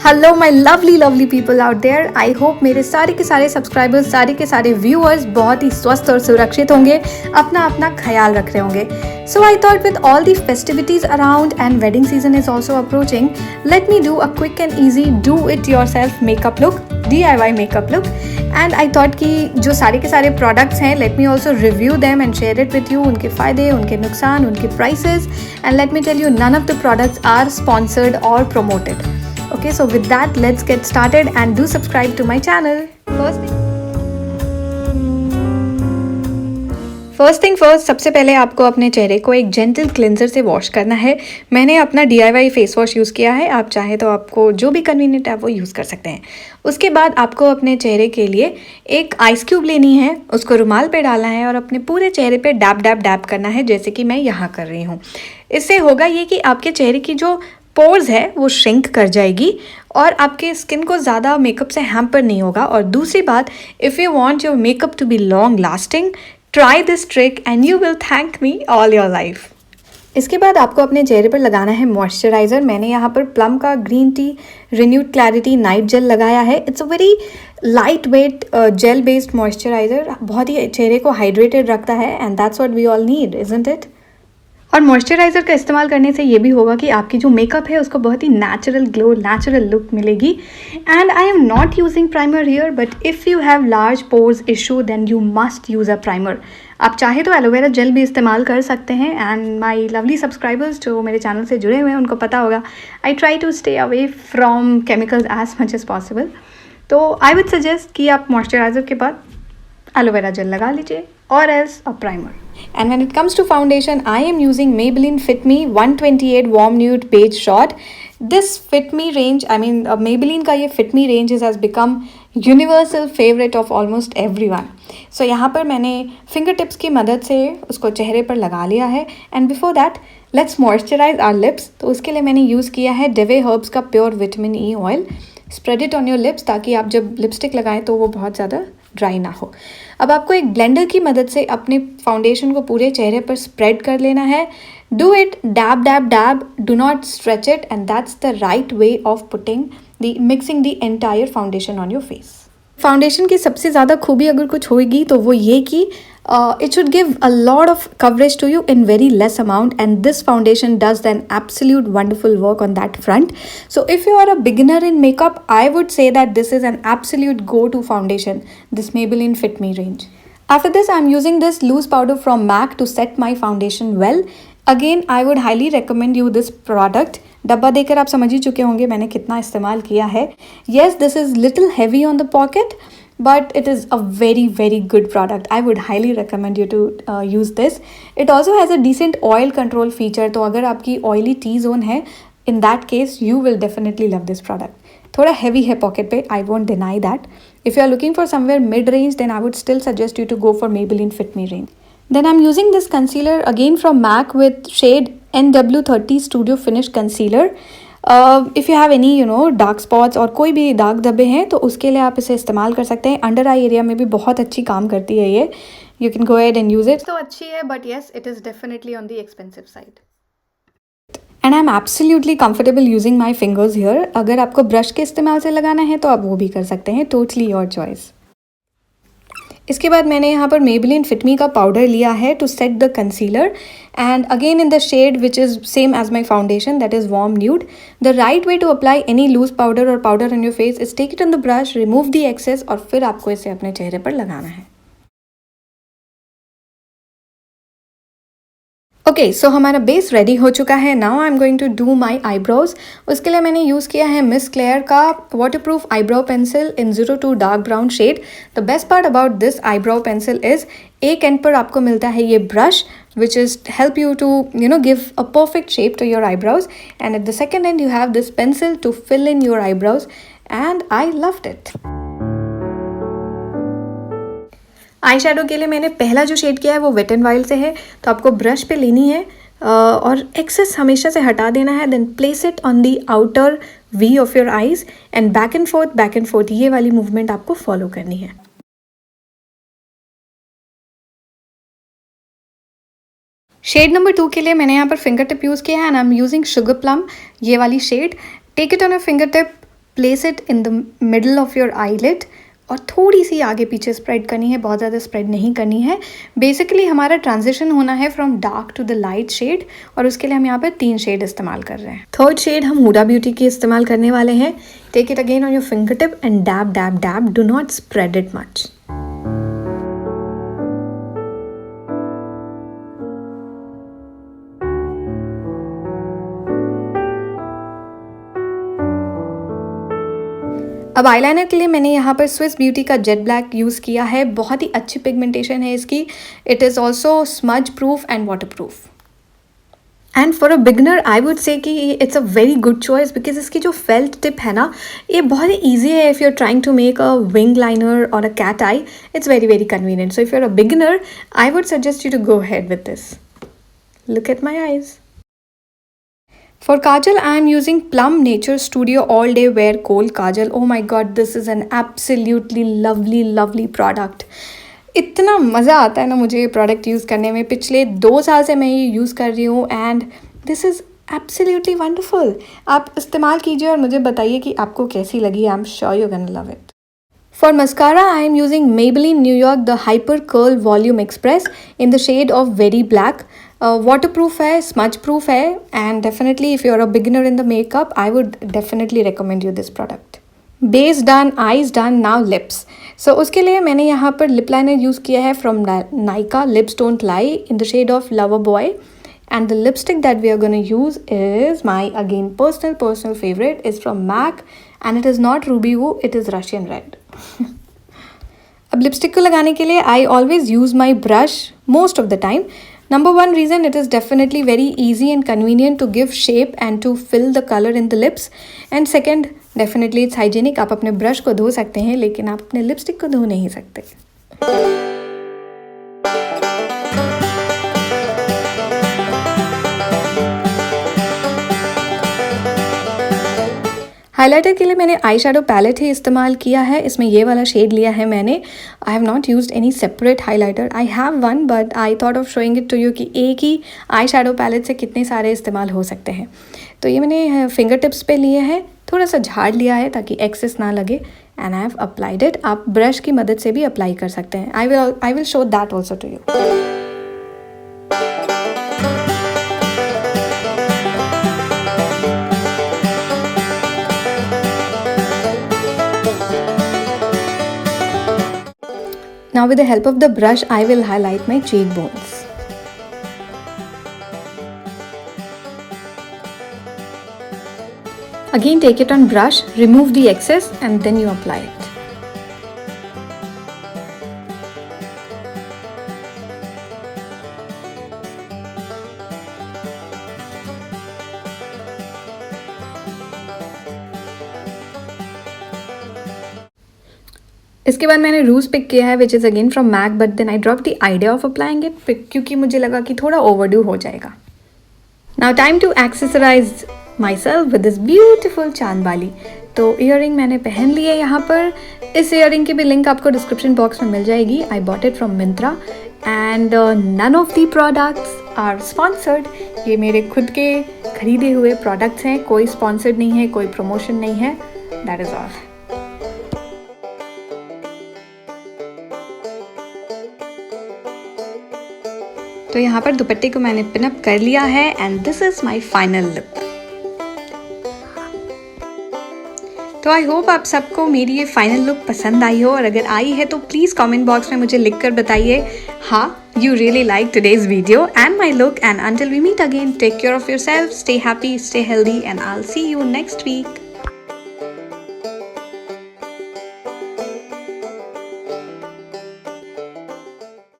Hello my lovely lovely people out there. I hope मेरे सारे के सारे सब्सक्राइबर्स, सारे के सारे व्यूअर्स बहुत ही स्वस्थ और सुरक्षित होंगे, अपना अपना ख्याल रख रहे होंगे। So I thought with all the festivities around and wedding season is also approaching, let me do a quick and easy do it yourself makeup look, DIY makeup look. And I thought कि जो सारे के सारे products हैं, let me also review them and share it with you, उनके फ़ायदे, उनके नुकसान, उनके prices. And let me tell you, none of the products are sponsored और promoted. Okay, so with that, let's get started and do subscribe to my channel. First thing first, सबसे पहले आपको अपने चेहरे को एक जेंटल क्लेंजर से wash करना है। मैंने अपना DIY फेस वॉश यूज़ किया है, आप चाहे तो आपको जो भी कन्वीनियंट है वो यूज़ कर सकते हैं। उसके बाद आपको अपने चेहरे के लिए एक आइस क्यूब लेनी है, उसको रुमाल पे डालना है और अपने पूरे चेहरे पे डैप डैप डैप करना है, जैसे कि मैं यहाँ कर रही हूँ। इससे होगा ये कि आपके चेहरे की जो पोर्स है वो श्रिंक कर जाएगी और आपके स्किन को ज़्यादा मेकअप से हैम्पर नहीं होगा। और दूसरी बात, if you want your makeup to be long lasting, try this trick and you will thank me all your life. इसके बाद आपको अपने चेहरे पर लगाना है मॉइस्चराइज़र। मैंने यहाँ पर प्लम का green tea renewed clarity night gel लगाया है। It's a very lightweight gel based moisturiser, बहुत ही चेहरे को हाइड्रेटेड रखता है and that's what we all need, isn't it? और मॉइस्चराइज़र का इस्तेमाल करने से ये भी होगा कि आपकी जो मेकअप है उसको बहुत ही नेचुरल ग्लो, नेचुरल लुक मिलेगी। And I am not using primer here, but if you have large pores issue then you must use a primer. आप चाहे तो एलोवेरा जेल भी इस्तेमाल कर सकते हैं। एंड माई लवली सब्सक्राइबर्स जो मेरे चैनल से जुड़े हुए हैं उनको पता होगा, I try to stay away from chemicals as much as possible. तो आई वुड सजेस्ट कि आप मॉइस्चराइज़र के बाद एलोवेरा जेल लगा लीजिए और else a primer. And when it comes to foundation, I am using Maybelline Fit Me 128 Warm Nude Beige Shot. This Fit Me range, I mean Maybelline का ये Fit Me range has become universal favorite of almost everyone. So यहाँ पर मैंने finger tips की मदद से उसको चेहरे पर लगा लिया है। And before that let's moisturise our lips. तो उसके लिए मैंने यूज़ किया है डेवे हर्ब्स का pure vitamin E oil. Spread it on your lips ताकि आप जब लिपस्टिक लगाएं तो वो बहुत ज़्यादा ड्राई ना हो। अब आपको एक ब्लेंडर की मदद से अपने फाउंडेशन को पूरे चेहरे पर स्प्रेड कर लेना है। Do it dab dab dab, do not stretch it, and that's the right way of putting the mixing the entire foundation on your face. Foundation की सबसे ज़्यादा खूबी अगर कुछ होगी तो वो ये कि it should give a lot of coverage to you in very less amount, and this foundation does an absolute wonderful work on that front. So if you are a beginner in makeup, I would say that this is an absolute go-to foundation, this Maybelline Fit Me range. After this, I'm using this loose powder from MAC to set my foundation well. Again, I would highly recommend you this product. डब्बा देकर आप समझ ही चुके होंगे मैंने कितना इस्तेमाल किया है। Yes, this is little heavy on the pocket, but it is a very very good product. I would highly recommend you to use this. It also has a decent oil control feature, तो अगर आपकी oily T-zone है, in that case you will definitely love this product. थोड़ा heavy है pocket पे, I won't deny that. If you are looking for somewhere mid-range, then I would still suggest you to go for Maybelline Fit Me range. Then I'm using this concealer again from MAC with shade NW30 Studio Finish Concealer. If you have any dark spots और कोई भी दाग धब्बे हैं तो उसके लिए आप इसे इस्तेमाल कर सकते हैं। अंडर आई एरिया में भी बहुत अच्छी काम करती है ये। You can go ahead and use it. तो अच्छी है, but yes it is definitely on the expensive side. And I am absolutely comfortable using my fingers here. अगर आपको ब्रश के इस्तेमाल से लगाना है तो आप वो भी कर सकते हैं, टोटली योर चॉइस। इसके बाद मैंने यहाँ पर Maybelline Fit Me का पाउडर लिया है to set the concealer, and again in the shade which is same as my foundation, that is warm nude. The right way to apply any loose powder और powder on your face is take it on the brush, remove the excess और फिर आपको इसे अपने चेहरे पर लगाना है। ओके, सो हमारा बेस रेडी हो चुका है। Now I am going to do my eyebrows. उसके लिए मैंने यूज़ किया है मिस क्लेयर का waterproof eyebrow pencil in 02 dark brown shade. The best part about this eyebrow pencil is एक एंड पर आपको मिलता है ये brush which is help you to give a perfect shape to your eyebrows, and at the second end you have this pencil to fill in your eyebrows, and I loved it. Eye shadow के लिए मैंने पहला जो shade किया है वो wait and wild से है, तो आपको ब्रश पे लेनी है और एक्सेस हमेशा से हटा देना है। Then place it on the outer V of your eyes and back and forth, ये वाली मूवमेंट आपको फॉलो करनी है। शेड नंबर 2 के लिए मैंने यहाँ पर फिंगर टिप यूज़ किया है and I am using sugar plum, ये वाली shade. Take it on a finger tip, place it in the middle of your eyelid और थोड़ी सी आगे पीछे स्प्रेड करनी है, बहुत ज़्यादा स्प्रेड नहीं करनी है। बेसिकली हमारा ट्रांजिशन होना है from dark to the light shade, और उसके लिए हम यहाँ पर 3 शेड इस्तेमाल कर रहे हैं। थर्ड शेड हम हुडा ब्यूटी की इस्तेमाल करने वाले हैं। Take it again on your finger tip and dab dab dab, do not spread it much. अब आईलाइनर के लिए मैंने यहाँ पर स्विस ब्यूटी का जेट ब्लैक यूज़ किया है। बहुत ही अच्छी पिगमेंटेशन है इसकी। It is also smudge proof and water proof. And for a beginner I would say कि it's a very good choice, because इसकी जो फेल्ट टिप है ना, ये बहुत ही ईजी है। If you are trying to make a wing liner और a cat eye, it's very very convenient. So if you are a beginner, I would suggest you to go ahead with this. Look at my eyes. For kajal, I am using Plum Nature Studio All Day Wear Kohl Kajal. Oh my god, this is an absolutely lovely, lovely product. इतना मज़ा आता है ना मुझे ये product use करने में। पिछले 2 साल से मैं ये यूज़ कर रही हूँ and this is absolutely wonderful. आप इस्तेमाल कीजिए और मुझे बताइए कि आपको कैसी लगी। I am sure you can love it. For mascara, I am using Maybelline New York the Hyper Curl Volume Express in the shade of Very Black. Waterproof है, smudge proof है, and definitely if you are a beginner in the makeup, I would definitely recommend you this product. Base done, eyes done, now lips. So उसके लिए मैंने यहाँ पर lip liner use किया है from Nykaa Lips Don't Lie in the shade of Lover Boy. And the lipstick that we are going to use is my again personal favorite is from MAC, and it is not Ruby Woo, it is Russian Red. अब lipstick को लगाने के लिए I always use my brush most of the time. Number 1 reason, it is definitely very easy and convenient to give shape and to fill the color in the lips. And second, definitely it's hygienic. आप अपने brush को धो सकते हैं लेकिन आप अपने lipstick को धो नहीं सकते. हाइलाइटर के लिए मैंने आई शेडो पैलेट ही इस्तेमाल किया है. इसमें ये वाला शेड लिया है मैंने. I have not used any separate highlighter. I have one but I thought of showing it to you कि एक ही आई शेडो पैलेट से कितने सारे इस्तेमाल हो सकते हैं. तो ये मैंने फिंगर टिप्स पे लिए हैं. थोड़ा सा झाड़ लिया है ताकि एक्सेस ना लगे. And I have applied it. आप ब्रश की मदद से भी अप्लाई कर सकते हैं. I will show that also to you. Now with the help of the brush, I will highlight my cheekbones. Again, take it on brush, remove the excess and then you apply it. इसके बाद मैंने रूज pick किया है which is again from Mac, but then I drop the idea of applying it क्योंकि मुझे लगा कि थोड़ा ओवरड्यू हो जाएगा. Now time to accessorise myself with this beautiful चांद वाली. तो ईयरिंग मैंने पहन ली है यहाँ पर. इस ईयरिंग की भी लिंक आपको डिस्क्रिप्शन बॉक्स में मिल जाएगी. I bought it from Myntra and none of the products are sponsored. ये मेरे खुद के खरीदे हुए प्रोडक्ट्स हैं. कोई स्पॉन्सर्ड नहीं है, कोई प्रमोशन नहीं है. That is all. तो यहाँ पर दुपट्टे को मैंने पिनअप कर लिया है and this is my final look. तो आई होप आप सबको मेरी ये फाइनल लुक पसंद आई हो, और अगर आई है तो प्लीज़ कमेंट बॉक्स में मुझे लिख कर बताइए हाँ you really liked today's video and my look. And until we meet again, take care of yourself, stay happy, stay healthy, and I'll see you next week.